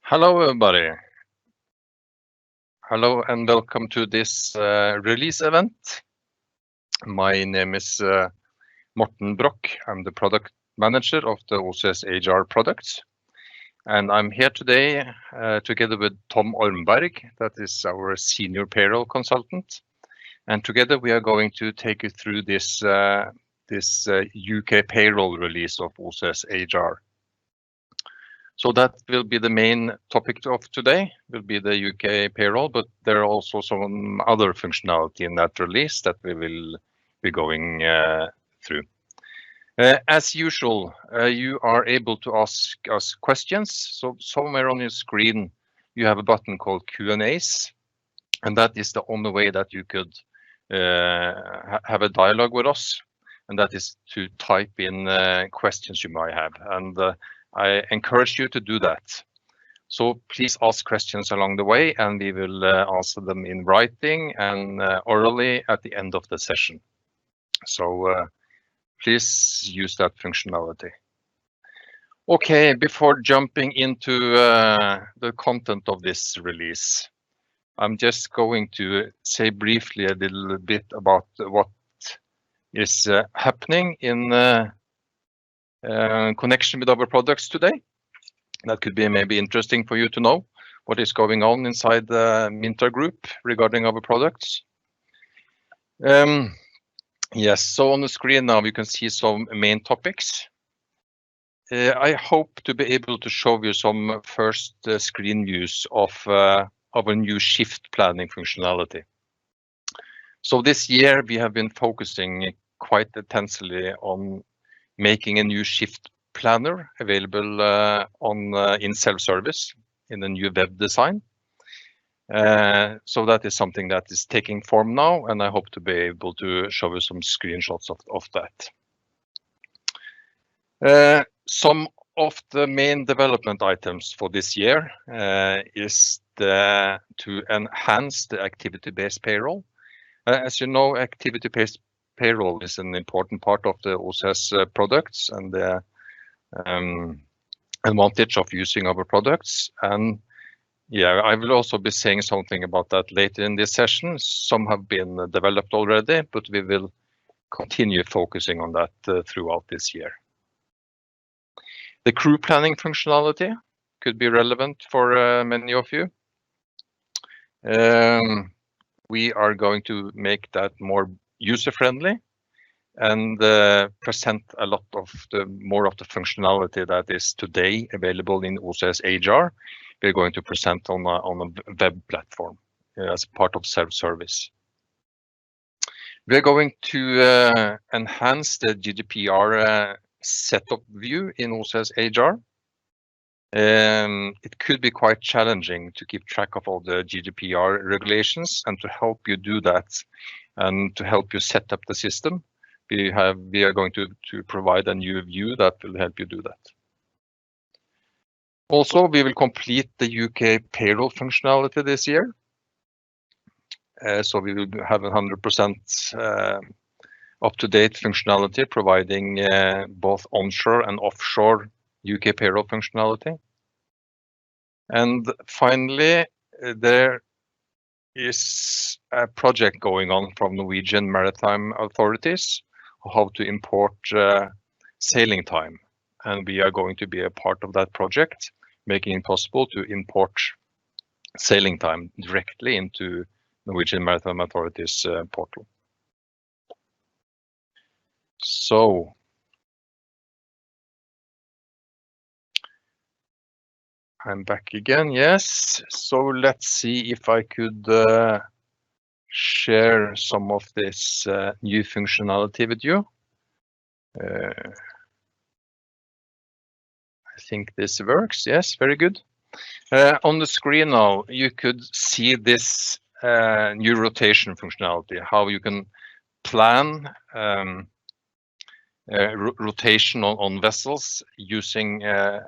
Hello, everybody. Hello and welcome to this release event. My name is Morten Brock. I'm the product manager of the OCS HR products. And I'm here today together with Tom Olmberg, that is our senior payroll consultant. And together we are going to take you through this UK payroll release of OCS HR. So that will be the main topic of today, will be the UK payroll, but there are also some other functionality in that release that we will be going through. As usual, you are able to ask us questions. So somewhere on your screen, you have a button called Q&As, and that is the only way that you could have a dialogue with us, and that is to type in questions you might have. And I encourage you to do that. So please ask questions along the way, and we will answer them in writing and orally at the end of the session. So please use that functionality. Okay, before jumping into the content of this release, I'm just going to say briefly a little bit about what is happening in connection with our products today. That could be maybe interesting for you to know what is going on inside the Mintra Group regarding our products. Yes, so on the screen now you can see some main topics. I hope to be able to show you some first screen views of a new shift planning functionality. So this year we have been focusing quite intensely on making a new shift planner available in self-service in the new web design. So that is something that is taking form now, and I hope to be able to show you some screenshots of that. Some of the main development items for this year is to enhance the activity-based payroll. As you know, activity-based payroll is an important part of the OCS products and the advantage of using our products. And yeah, I will also be saying something about that later in this session. Some have been developed already, but we will continue focusing on that throughout this year. The crew planning functionality could be relevant for many of you. We are going to make that more user-friendly and present a lot of more of the functionality that is today available in OCS HR. We're going to present on a web platform as part of self-service. We're going to enhance the GDPR setup view in OCS HR. It could be quite challenging to keep track of all the GDPR regulations, and to help you do that and to help you set up the system, we are going to provide a new view that will help you do that. Also, we will complete the UK payroll functionality this year. So we will have 100% up-to-date functionality, providing both onshore and offshore UK payroll functionality. And finally, there is a project going on from Norwegian maritime authorities how to import sailing time, and we are going to be a part of that project, making it possible to import sailing time directly into Norwegian maritime authorities portal. So I'm back again, yes. So let's see if I could share some of this new functionality with you. I think this works, yes, very good. On the screen now, you could see this new rotation functionality, how you can plan rotation on vessels using the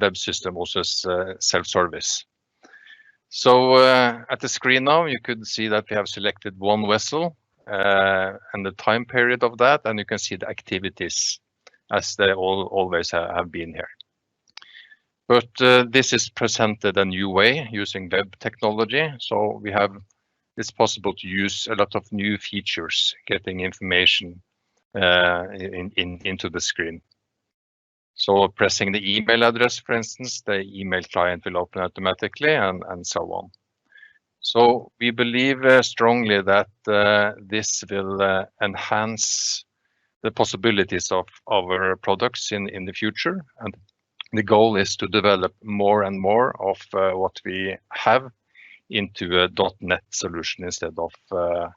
web system, also self-service. So at the screen now, you could see that we have selected one vessel and the time period of that, and you can see the activities as they always have been here. But this is presented a new way using web technology. So it's possible to use a lot of new features, getting information into the screen. So pressing the email address, for instance, the email client will open automatically and so on. So we believe strongly that this will enhance the possibilities of our products in the future. And the goal is to develop more and more of what we have into a .NET solution instead of the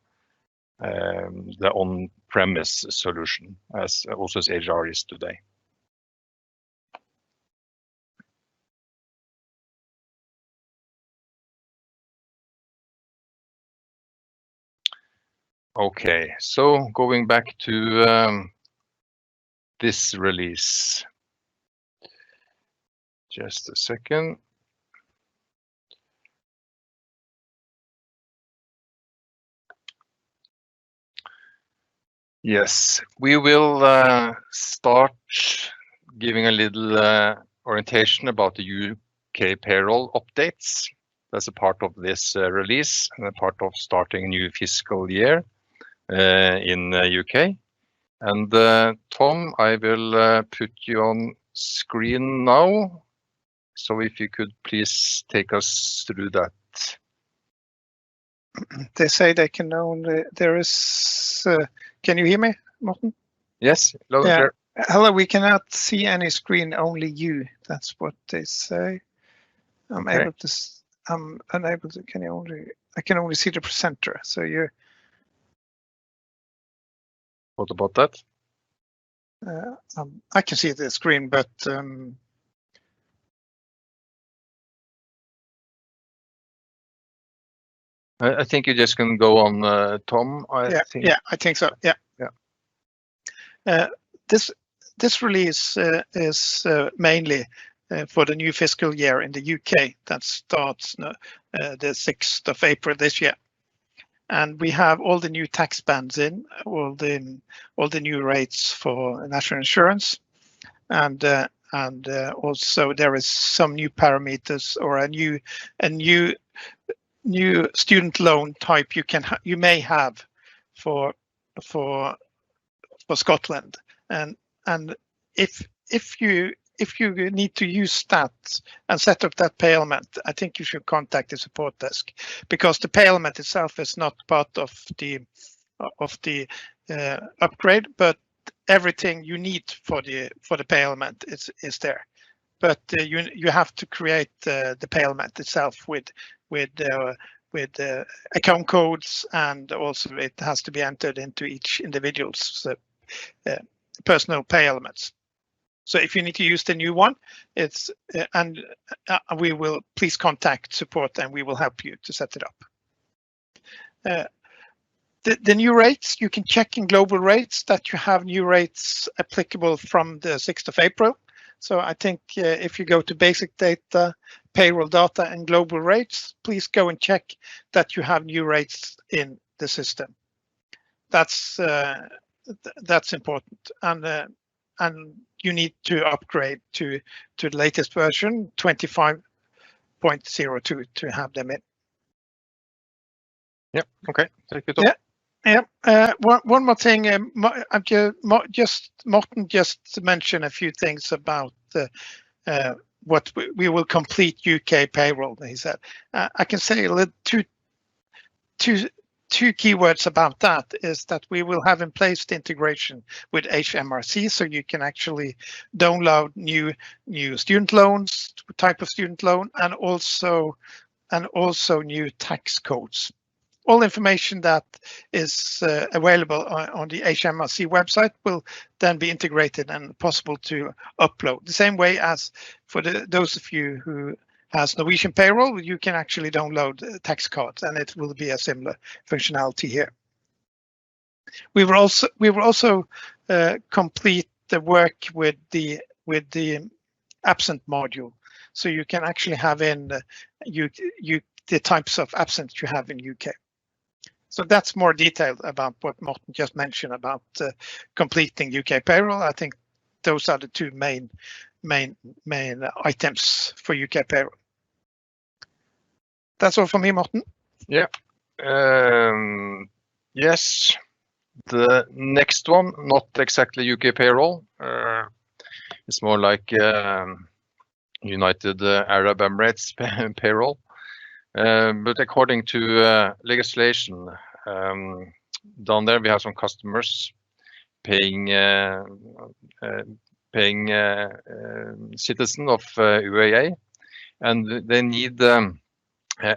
on-premise solution as OCS HR is today. Okay, so going back to this release. Just a second. Yes, we will start giving a little orientation about the UK payroll updates. That's a part of this release and a part of starting a new fiscal year in UK. And Tom, I will put you on screen now. So if you could please take us through that. They say they can only, there is, can you hear me, Morten? Yes, loud and clear. Hello, we cannot see any screen, only you. That's what they say. I'm Okay. I'm unable to, I can only see the presenter. So you. What about that? I can see the screen, but I think you just can go on, Tom. I think so. Yeah. This release is mainly for the new fiscal year in the UK that starts the 6th of April this year, and we have all the new tax bands in, all the new rates for national insurance, and also there is some new parameters or a new student loan type you may have for Scotland, and if you need to use that and set up that payment, I think you should contact the support desk, because the payment itself is not part of the upgrade, but everything you need for the payment is there. But you have to create the payment itself with account codes, and also it has to be entered into each individual's personal pay elements. So if you need to use the new one, it's we will please contact support and we will help you to set it up. The new rates, you can check in global rates that you have new rates applicable from the 6th of April. So I think if you go to basic data, payroll data and global rates, please go and check that you have new rates in the system. That's important, and you need to upgrade to the latest version 25.02 to have them in. Yeah. Okay. Thank you, Tom. Yeah. One more thing. Morten just mentioned a few things about what we will complete UK payroll. He said. I can say a little two keywords about that is that we will have in place the integration with HMRC, so you can actually download new student loans, type of student loan, and also new tax codes. All information that is available on the HMRC website will then be integrated and possible to upload. The same way as for those of you who has Norwegian payroll, you can actually download tax cards, and it will be a similar functionality here. We will also complete the work with the absent module, so you can actually have in the types of absence you have in UK. So that's more detailed about what Morten just mentioned about completing UK payroll. I think those are the two main items for UK Payroll. That's all from me, Morten. Yeah. Yes. The next one, not exactly UK Payroll. It's more like United Arab Emirates payroll. But according to legislation, down there we have some customers paying citizen of UAE, and they need a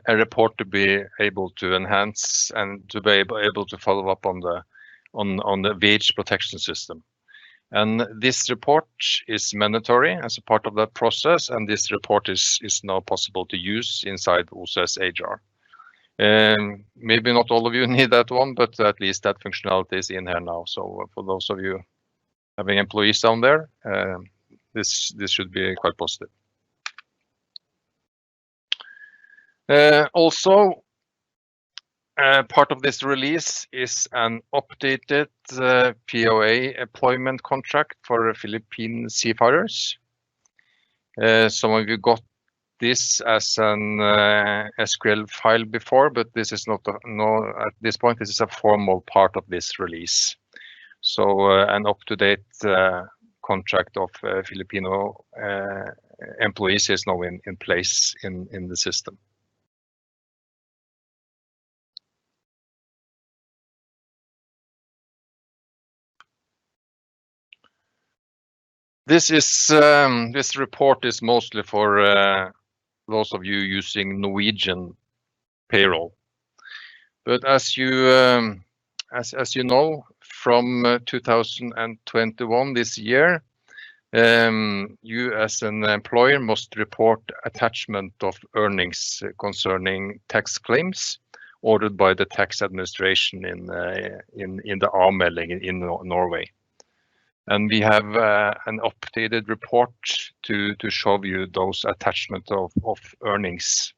report to be able to enhance and to be able to follow up on the wage protection system. And this report is mandatory as a part of that process, and this report is now possible to use inside OCS HR. Maybe not all of you need that one, but at least that functionality is in here now. So for those of you having employees down there, this should be quite positive. Also, part of this release is an updated POA employment contract for Philippine seafarers. Some of you got this as an SQL file before, but this is not at this point. This is a formal part of this release. So an up-to-date contract of Filipino employees is now in place in the system. This report is mostly for those of you using Norwegian payroll. But as you know, from 2021 this year, you as an employer must report attachment of earnings concerning tax claims ordered by the tax administration in the avmelding in Norway. And we have an updated report to show you those attachment of earnings.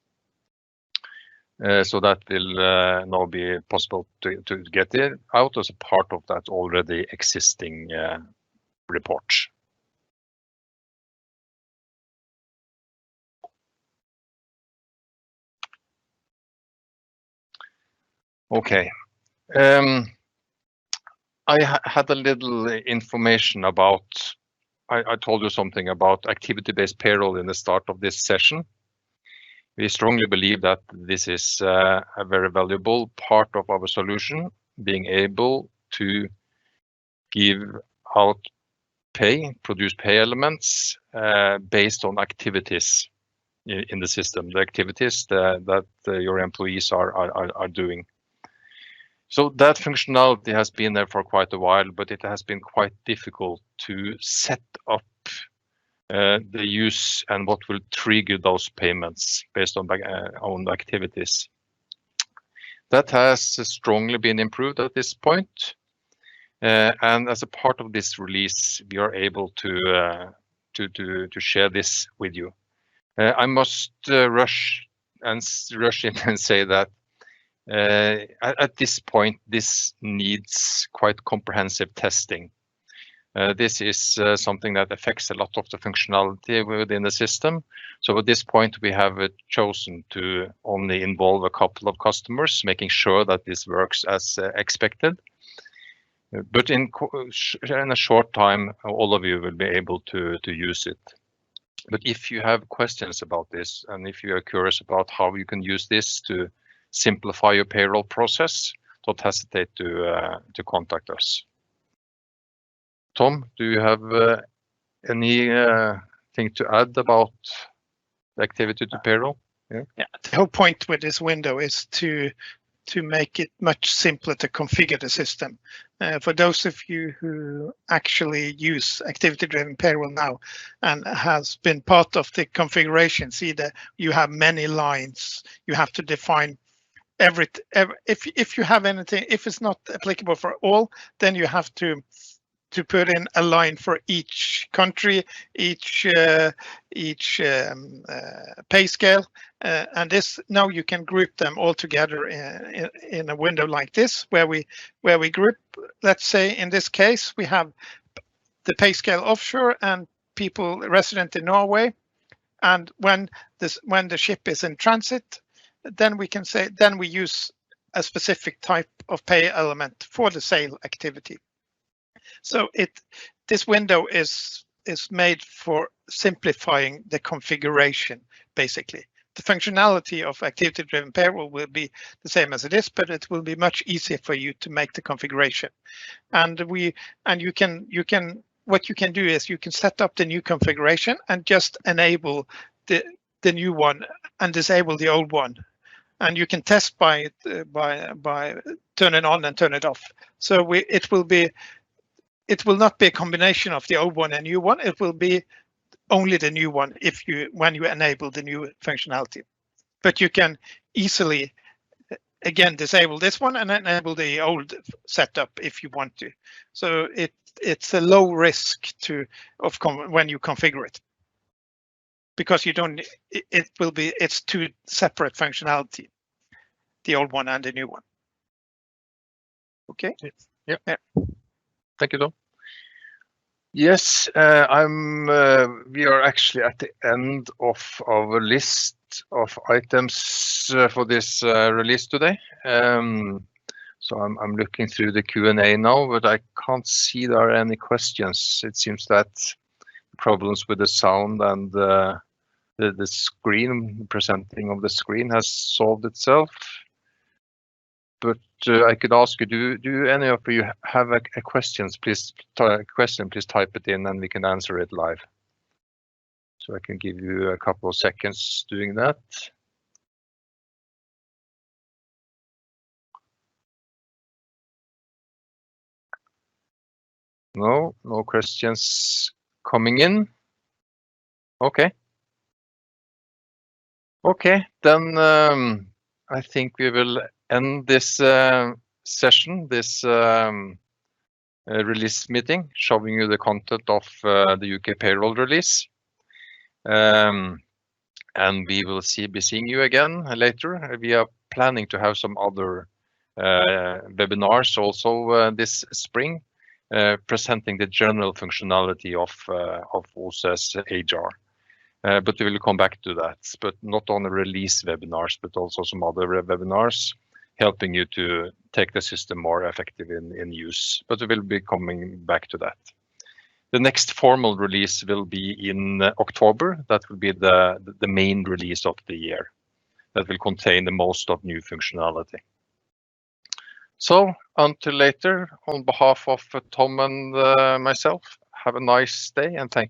So that will now be possible to get it out as a part of that already existing report. Okay. I had a little information about, I told you something about activity-based payroll in the start of this session. We strongly believe that this is a very valuable part of our solution, being able to give out produce pay elements based on activities in the system, the activities that your employees are doing. So that functionality has been there for quite a while, but it has been quite difficult to set up the use and what will trigger those payments based on activities. That has strongly been improved at this point. And as a part of this release, we are able to share this with you. I must rush in and say that at this point, this needs quite comprehensive testing. This is something that affects a lot of the functionality within the system. So at this point, we have chosen to only involve a couple of customers, making sure that this works as expected. But in a short time, all of you will be able to use it. But if you have questions about this, and if you are curious about how you can use this to simplify your payroll process, don't hesitate to contact us. Tom, do you have anything to add about the activity to payroll? Yeah, the whole point with this window is to make it much simpler to configure the system. For those of you who actually use activity-driven payroll now and has been part of the configuration, see that you have many lines. You have to define if you have anything, if it's not applicable for all, then you have to put in a line for each country, each pay scale, and this now you can group them all together in a window like this, where we group. Let's say in this case we have the pay scale offshore and people resident in Norway. And when the ship is in transit, then we can say, then we use a specific type of pay element for the sail activity. So this window is made for simplifying the configuration, basically. The functionality of activity-driven payroll will be the same as it is, but it will be much easier for you to make the configuration. And you can what you can do is you can set up the new configuration and just enable the new one and disable the old one. And you can test by turn it on and turn it off. So it will not be a combination of the old one and new one. It will be only the new one when you enable the new functionality. But you can easily, again, disable this one and enable the old setup if you want to. So it's a low risk when you configure it, because you don't. It's two separate functionality, the old one and the new one. Okay. Yeah. Thank you, Tom. Yes, we are actually at the end of our list of items for this release today. So I'm looking through the Q&A now, but I can't see there are any questions. It seems that problems with the sound and the screen, presenting of the screen has solved itself. But I could ask you, do any of you have a questions? Please type it in and we can answer it live. So I can give you a couple of seconds doing that. No questions coming in. Okay. Okay, then I think we will end this session, this release meeting, showing you the content of the UK payroll release. And we will be seeing you again later. We are planning to have some other webinars also this spring, presenting the general functionality of OCS HR. But we will come back to that, but not only release webinars, but also some other webinars helping you to take the system more effective in use. But we will be coming back to that. The next formal release will be in October. That will be the main release of the year. That will contain the most of new functionality. So until later, on behalf of Tom and myself, have a nice day and thank you.